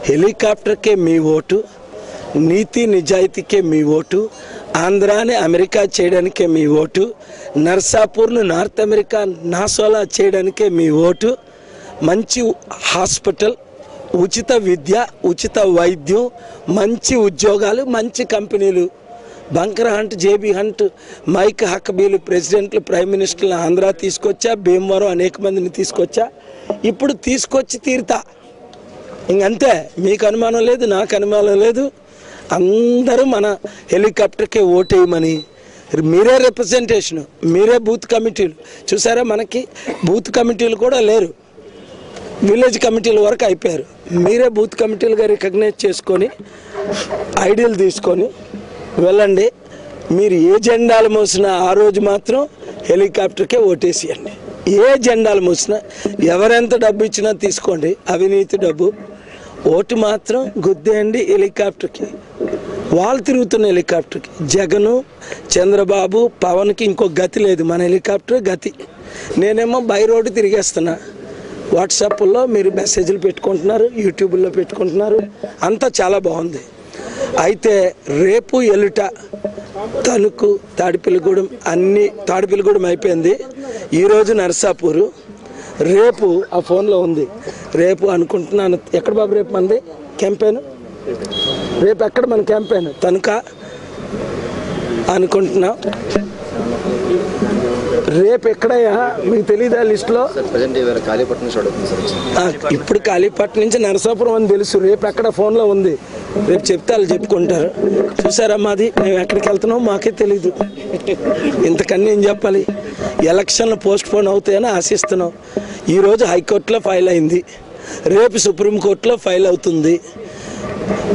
హెలికాప్టర్కే మీ vote, నీతి నిజాయితీకే మీ vote, ఆంధ్రాని America చేయడానికే మీ vote, నర్సాపూర్ను north America నాసోలా చేయడానికే మీ vote, మంచి హాస్పిటల్, ఉచిత విద్య, ఉచిత వైద్యం, మంచి ఉద్యోగాలు, మంచి కంపెనీలు, Bunker Hunt, J B Hunt, Mike హక్కబీలు ప్రెసిడెంట్లు, ప్రైమ్ మినిస్టర్లు ఆంధ్ర తీసుకొచ్చా, భీమవరం అనేక మందిని తీసుకొచ్చా, ఇప్పుడు తీసుకొచ్చి తీరుతా. ఇంకంతే. మీకు అనుమానం లేదు, నాకు అనుమానం లేదు. అందరూ మన హెలికాప్టర్కే ఓటేయమని, మీరే రిప్రజెంటేషను, మీరే బూత్ కమిటీలు. చూసారా, మనకి బూత్ కమిటీలు కూడా లేరు, విలేజ్ కమిటీల వరకు అయిపోయారు. మీరే బూత్ కమిటీలుగా రికగ్నైజ్ చేసుకొని ఐడియల్ తీసుకొని వెళ్ళండి. మీరు ఏ జెండాలు మోసినా ఆ రోజు మాత్రం హెలికాప్టర్కే ఓటేసేయండి. ఏ జెండాలు మోసినా, ఎవరెంత డబ్బు ఇచ్చినా తీసుకోండి, అవినీతి డబ్బు. ఓటు మాత్రం గుద్దేయండి హెలికాప్టర్కి. వాళ్ళు తిరుగుతున్న హెలికాప్టర్కి. జగను, చంద్రబాబు, పవన్కి ఇంకో గతి లేదు, మన హెలికాప్టర్ గతి. నేనేమో బై రోడ్డు తిరిగేస్తున్నా. వాట్సాప్లో మీరు మెసేజ్లు పెట్టుకుంటున్నారు, యూట్యూబ్లో పెట్టుకుంటున్నారు, అంతా చాలా బాగుంది. అయితే రేపు ఎల్లుట తణుకు, తాడిపల్లిగూడెం, అన్నీ తాడిపల్లిగూడెం అయిపోయింది. ఈరోజు నర్సాపూరు, రేపు ఆ ఫోన్లో ఉంది. రేపు అనుకుంటున్నాను, ఎక్కడ బాబు రేపు మనది క్యాంపెయిన్? రేపు ఎక్కడ మన క్యాంపెయిన్? తణుక అనుకుంటున్నాం. రేపు ఎక్కడయ్యా మీకు తెలీదా లిస్టులో? ఇప్పుడు కాళీపట్నం నుంచి నరసాపురం అని తెలుసు. రేపు ఎక్కడ ఫోన్లో ఉంది, రేపు చెప్తే వాళ్ళు చెప్పుకుంటారు. చూసారా మాది, మేము ఎక్కడికి వెళ్తున్నాం మాకే తెలీదు. ఇంతకన్నా ఏం చెప్పాలి? ఎలక్షన్లు పోస్ట్ పోన్ అవుతాయని ఆశిస్తున్నాం. ఈరోజు హైకోర్టులో ఫైల్ అయింది, రేపు సుప్రీంకోర్టులో ఫైల్ అవుతుంది.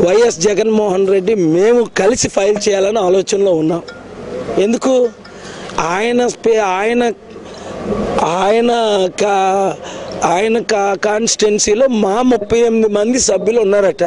వైఎస్ జగన్మోహన్ రెడ్డి మేము కలిసి ఫైల్ చేయాలని ఆలోచనలో ఉన్నాం. ఎందుకు? ఆయన కాన్స్టిట్యున్సీలో మా 38 మంది సభ్యులు ఉన్నారట.